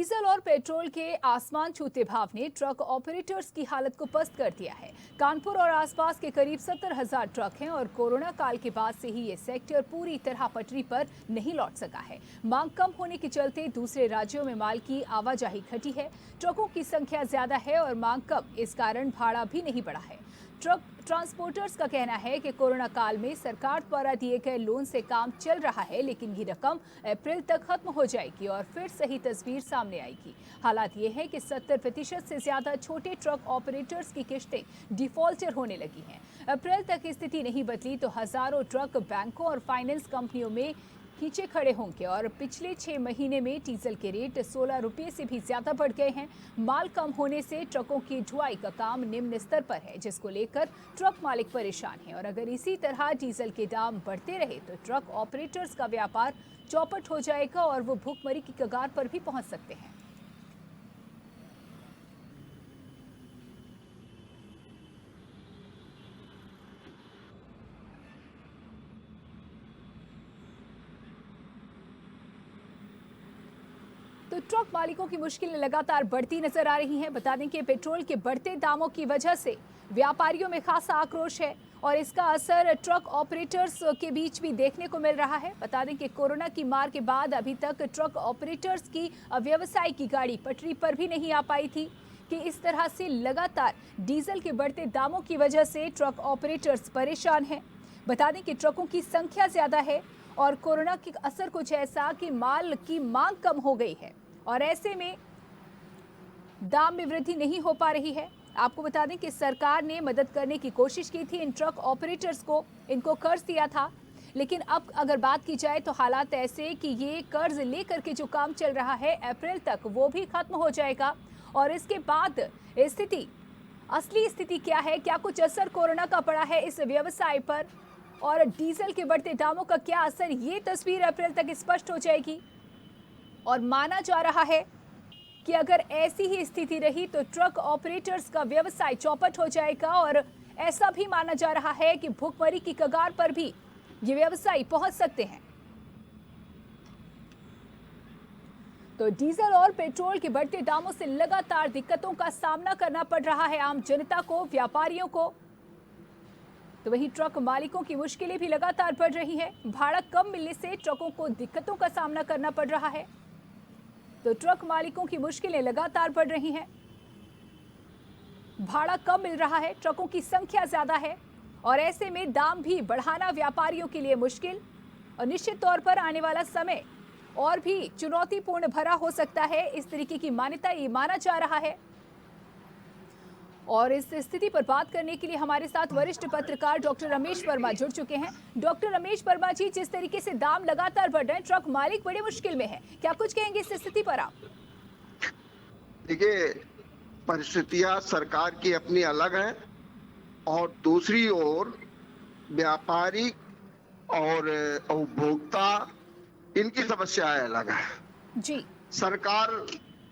Diesel और petrol के आसमान छूते भाव ने ट्रक ऑपरेटर्स की हालत को पस्त कर दिया है। कानपुर और आसपास के करीब 70,000 ट्रक हैं और कोरोना काल के बाद से ही ये सेक्टर पूरी तरह पटरी पर नहीं लौट सका है। मांग कम होने के चलते दूसरे राज्यों में माल की आवाजाही घटी है। ट्रकों की संख्या ज्यादा है और मांग कम, इस कारण भाड़ा भी नहीं बढ़ा है। ट्रक ट्रांसपोर्टर्स का कहना है कि कोरोना काल में सरकार द्वारा दिए गए लोन से काम चल रहा है, लेकिन ये रकम अप्रैल तक खत्म हो जाएगी और फिर सही तस्वीर सामने आएगी। हालात ये है कि 70% से ज्यादा छोटे ट्रक ऑपरेटर्स की किस्तें डिफॉल्टर होने लगी हैं। अप्रैल तक स्थिति नहीं बदली तो हजारों ट्रक बैंकों और फाइनेंस कंपनियों में खींचे खड़े होंगे और पिछले 6 महीने में डीजल के रेट 16 रुपये से भी ज्यादा बढ़ गए हैं। माल कम होने से ट्रकों की ढुलाई का काम निम्न स्तर पर है, जिसको लेकर ट्रक मालिक परेशान हैं और अगर इसी तरह डीजल के दाम बढ़ते रहे तो ट्रक ऑपरेटर्स का व्यापार चौपट हो जाएगा और वो भूखमरी की कगार पर भी पहुंच सकते हैं। तो ट्रक मालिकों की मुश्किलें लगातार बढ़ती नजर आ रही हैं। बता दें कि पेट्रोल के बढ़ते दामों की वजह से व्यापारियों में खासा आक्रोश है और इसका असर ट्रक ऑपरेटर्स के बीच भी देखने को मिल रहा है। बता दें कि कोरोना की मार के बाद अभी तक ट्रक ऑपरेटर्स की व्यवसाय की गाड़ी पटरी पर भी नहीं आ पाई थी कि इस तरह से लगातार डीजल के बढ़ते दामों की वजह से ट्रक ऑपरेटर्स परेशान हैं। बता दें कि ट्रकों की संख्या ज्यादा है और कोरोना के असर कुछ ऐसा कि माल की मांग कम हो गई है और ऐसे में दाम में वृद्धि नहीं हो पा रही है। आपको बता दें कि सरकार ने मदद करने की कोशिश की थी इन ट्रक ऑपरेटर्स को, इनको कर्ज दिया था, लेकिन अब अगर बात की जाए तो हालात ऐसे कि ये कर्ज लेकर के जो काम चल रहा है अप्रैल तक वो भी खत्म हो जाएगा और इसके बाद असली स्थिति क्या है, क्या कुछ असर कोरोना का पड़ा है इस व्यवसाय पर और डीजल के बढ़ते दामों का क्या असर, ये तस्वीर अप्रैल तक स्पष्ट हो जाएगी। और माना जा रहा है कि अगर ऐसी ही स्थिति रही तो ट्रक ऑपरेटर्स का व्यवसाय चौपट हो जाएगा और ऐसा भी माना जा रहा है कि भूखमरी की कगार पर भी ये व्यवसायी पहुंच सकते हैं। तो डीजल और पेट्रोल के बढ़ते दामों से लगातार दिक्कतों का सामना करना पड़ रहा है आम जनता को, व्यापारियों को। तो वहीं ट्रक मालिकों की मुश्किलें भी लगातार बढ़ रही हैं। भाड़ा कम मिलने से ट्रकों को दिक्कतों का सामना करना पड़ रहा है। तो ट्रक मालिकों की मुश्किलें लगातार बढ़ रही हैं। भाड़ा कम मिल रहा है, ट्रकों की संख्या ज्यादा है और ऐसे में दाम भी बढ़ाना व्यापारियों के लिए मुश्किल और निश्चित तौर पर आने वाला समय और भी चुनौतीपूर्ण भरा हो सकता है, इस तरीके की मान्यता ये माना जा रहा है। और इस स्थिति पर बात करने के लिए हमारे साथ वरिष्ठ पत्रकार डॉक्टर रमेश वर्मा जुड़ चुके हैं। डॉक्टर रमेश वर्मा जी, जिस तरीके से दाम लगातार बढ़ रहे हैं, ट्रक मालिक बड़ी मुश्किल में है, क्या कुछ कहेंगे इस स्थिति पर आप? देखिए, परिस्थितियां सरकार की अपनी अलग है और दूसरी ओर व्यापारी और उपभोक्ता इनकी समस्याएं अलग है जी। सरकार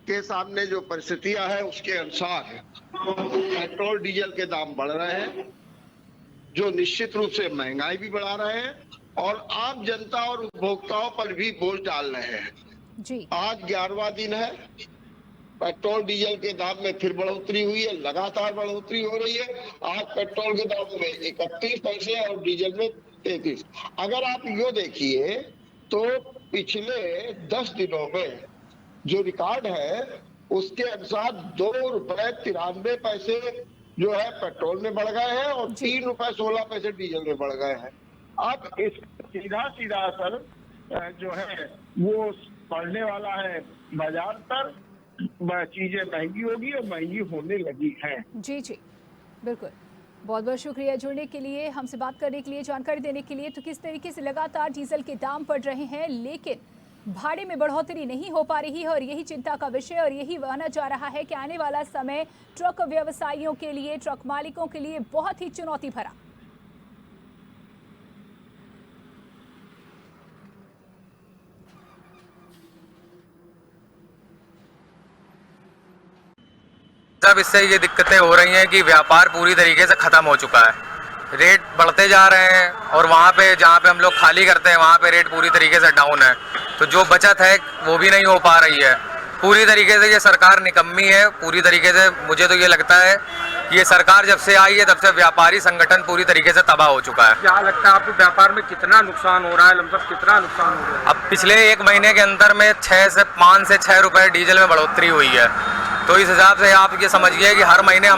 के सामने जो परिस्थितियां है उसके अनुसार पेट्रोल डीजल के दाम बढ़ रहे हैं, जो निश्चित रूप से महंगाई भी बढ़ा रहे हैं और आम जनता और उपभोक्ताओं पर भी बोझ डाल रहे हैं जी। आज 11वां दिन है, पेट्रोल डीजल के दाम में फिर बढ़ोतरी हुई है, लगातार बढ़ोतरी हो रही है। आज पेट्रोल के दाम में 31 पैसे और डीजल में 33। अगर आप यो देखिए तो पिछले 10 दिनों में जो रिकॉर्ड है उसके अनुसार 2.93 जो है पेट्रोल में बढ़ गए हैं और 3.16 डीजल में बढ़ गए हैं। अब इस सीधा सीधा असर जो है वो पड़ने वाला है बाजार पर, चीजें महंगी होगी और महंगी होने लगी हैं। जी जी, बिल्कुल। बहुत बहुत शुक्रिया जुड़ने के लिए, हमसे बात करने के लिए, जानकारी देने के लिए। तो किस तरीके से लगातार डीजल के दाम बढ़ रहे हैं लेकिन भाड़े में बढ़ोतरी नहीं हो पा रही है और यही चिंता का विषय और यही माना जा रहा है कि आने वाला समय ट्रक व्यवसायियों के लिए, ट्रक मालिकों के लिए बहुत ही चुनौती भरा। सब इससे ये दिक्कतें हो रही हैं कि व्यापार पूरी तरीके से खत्म हो चुका है, रेट बढ़ते जा रहे हैं और वहाँ पे जहाँ पे हम लोग खाली करते हैं वहाँ पे रेट पूरी तरीके से डाउन है, तो जो बचत है वो भी नहीं हो पा रही है। पूरी तरीके से ये सरकार निकम्मी है। पूरी तरीके से मुझे तो ये लगता है कि ये सरकार जब से आई है तब से व्यापारी संगठन पूरी तरीके से तबाह हो चुका है। क्या लगता है आपको व्यापार में कितना नुकसान हो रहा है, लमसम कितना नुकसान हो रहा है? अब पिछले 1 महीने के अंदर में 5 से 6 रुपए डीजल में बढ़ोतरी हुई है, तो इस हिसाब से आप ये समझिए कि हर महीने